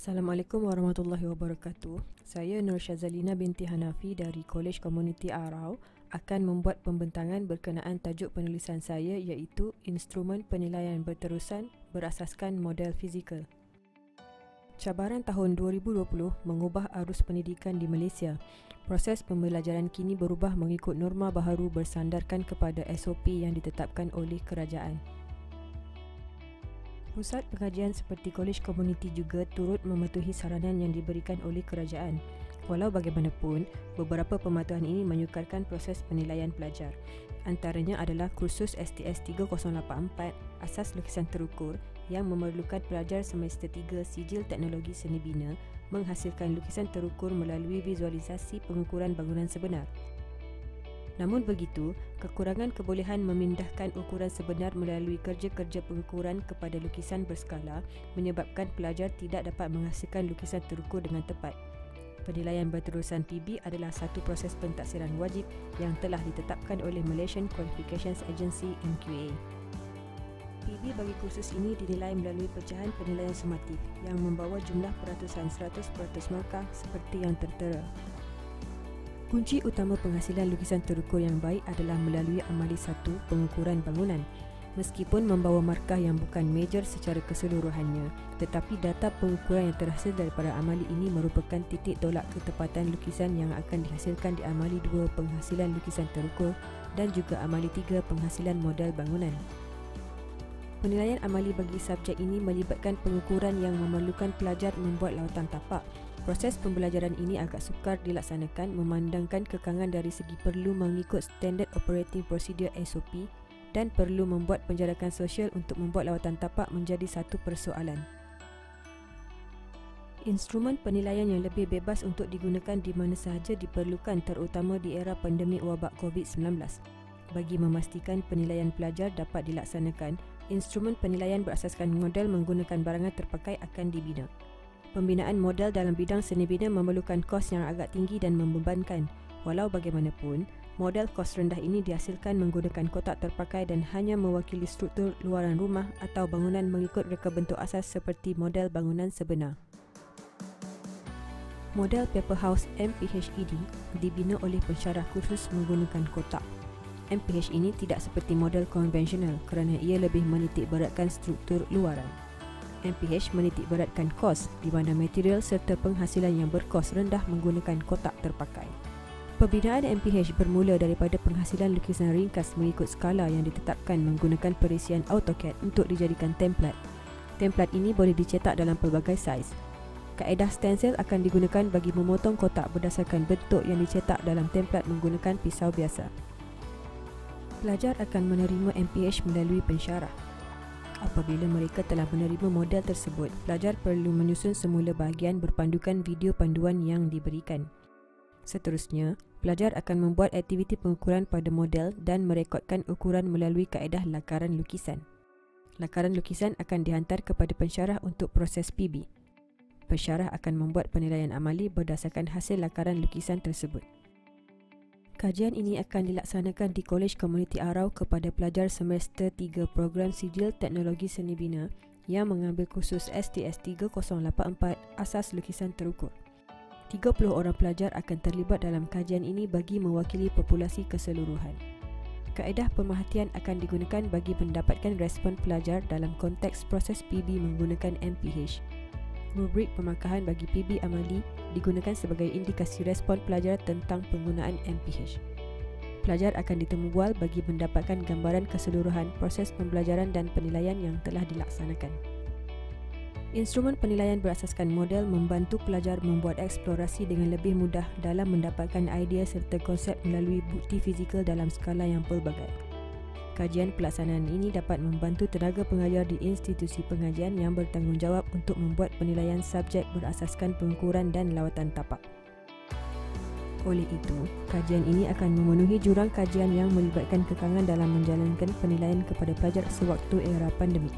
Assalamualaikum warahmatullahi wabarakatuh. Saya Nur Syazalina binti Hanafi dari Kolej Komuniti Arau akan membuat pembentangan berkenaan tajuk penulisan saya iaitu Instrumen Penilaian Berterusan berasaskan model fizikal. Cabaran tahun 2020 mengubah arus pendidikan di Malaysia. Proses pembelajaran kini berubah mengikut norma baharu bersandarkan kepada SOP yang ditetapkan oleh kerajaan. Pusat pengajian seperti Kolej Komuniti juga turut mematuhi saranan yang diberikan oleh kerajaan. Walau bagaimanapun, beberapa pematuhan ini menyukarkan proses penilaian pelajar. Antaranya adalah kursus STS 3084 Asas Lukisan Terukur yang memerlukan pelajar semester 3 Sijil Teknologi Seni Bina menghasilkan lukisan terukur melalui visualisasi pengukuran bangunan sebenar. Namun begitu, kekurangan kebolehan memindahkan ukuran sebenar melalui kerja-kerja pengukuran kepada lukisan berskala menyebabkan pelajar tidak dapat menghasilkan lukisan terukur dengan tepat. Penilaian berterusan PB adalah satu proses pentaksiran wajib yang telah ditetapkan oleh Malaysian Qualifications Agency MQA. PB bagi kursus ini dinilai melalui pecahan penilaian sumatif yang membawa jumlah peratusan 100% markah seperti yang tertera. Kunci utama penghasilan lukisan terukur yang baik adalah melalui amali 1 pengukuran bangunan. Meskipun membawa markah yang bukan major secara keseluruhannya, tetapi data pengukuran yang terhasil daripada amali ini merupakan titik tolak ketepatan lukisan yang akan dihasilkan di amali 2 penghasilan lukisan terukur dan juga amali 3 penghasilan model bangunan. Penilaian amali bagi subjek ini melibatkan pengukuran yang memerlukan pelajar membuat lawatan tapak. Proses pembelajaran ini agak sukar dilaksanakan memandangkan kekangan dari segi perlu mengikut Standard Operating Procedure SOP dan perlu membuat penjarakan sosial untuk membuat lawatan tapak menjadi satu persoalan. Instrumen penilaian yang lebih bebas untuk digunakan di mana sahaja diperlukan terutama di era pandemik wabak COVID-19. Bagi memastikan penilaian pelajar dapat dilaksanakan, instrumen penilaian berasaskan model menggunakan barangan terpakai akan dibina. Pembinaan model dalam bidang seni bina memerlukan kos yang agak tinggi dan membebankan. Walau bagaimanapun, model kos rendah ini dihasilkan menggunakan kotak terpakai dan hanya mewakili struktur luaran rumah atau bangunan mengikut reka bentuk asas seperti model bangunan sebenar. Model paper house MPHED dibina oleh pensyarah kursus menggunakan kotak. MPH ini tidak seperti model konvensional kerana ia lebih menitik beratkan struktur luaran. MPH menitik beratkan kos di mana material serta penghasilan yang berkos rendah menggunakan kotak terpakai. Pembinaan MPH bermula daripada penghasilan lukisan ringkas mengikut skala yang ditetapkan menggunakan perisian AutoCAD untuk dijadikan template. Template ini boleh dicetak dalam pelbagai saiz. Kaedah stencil akan digunakan bagi memotong kotak berdasarkan bentuk yang dicetak dalam template menggunakan pisau biasa. Pelajar akan menerima MPH melalui pensyarah. Apabila mereka telah menerima model tersebut, pelajar perlu menyusun semula bahagian berpandukan video panduan yang diberikan. Seterusnya, pelajar akan membuat aktiviti pengukuran pada model dan merekodkan ukuran melalui kaedah lakaran lukisan. Lakaran lukisan akan dihantar kepada pensyarah untuk proses PB. Pensyarah akan membuat penilaian amali berdasarkan hasil lakaran lukisan tersebut. Kajian ini akan dilaksanakan di Kolej Komuniti Arau kepada pelajar semester 3 program Sijil Teknologi Seni Bina yang mengambil kursus STS 3084 Asas Lukisan Terukur. 30 orang pelajar akan terlibat dalam kajian ini bagi mewakili populasi keseluruhan. Kaedah pemerhatian akan digunakan bagi mendapatkan respon pelajar dalam konteks proses PB menggunakan MPH. Rubrik pemarkahan bagi PB amali digunakan sebagai indikasi respon pelajar tentang penggunaan MPH. Pelajar akan ditemu bual bagi mendapatkan gambaran keseluruhan proses pembelajaran dan penilaian yang telah dilaksanakan. Instrumen penilaian berasaskan model membantu pelajar membuat eksplorasi dengan lebih mudah dalam mendapatkan idea serta konsep melalui bukti fizikal dalam skala yang pelbagai. Kajian pelaksanaan ini dapat membantu tenaga pengajar di institusi pengajian yang bertanggungjawab untuk membuat penilaian subjek berasaskan pengukuran dan lawatan tapak. Oleh itu, kajian ini akan memenuhi jurang kajian yang melibatkan kekangan dalam menjalankan penilaian kepada pelajar sewaktu era pandemik.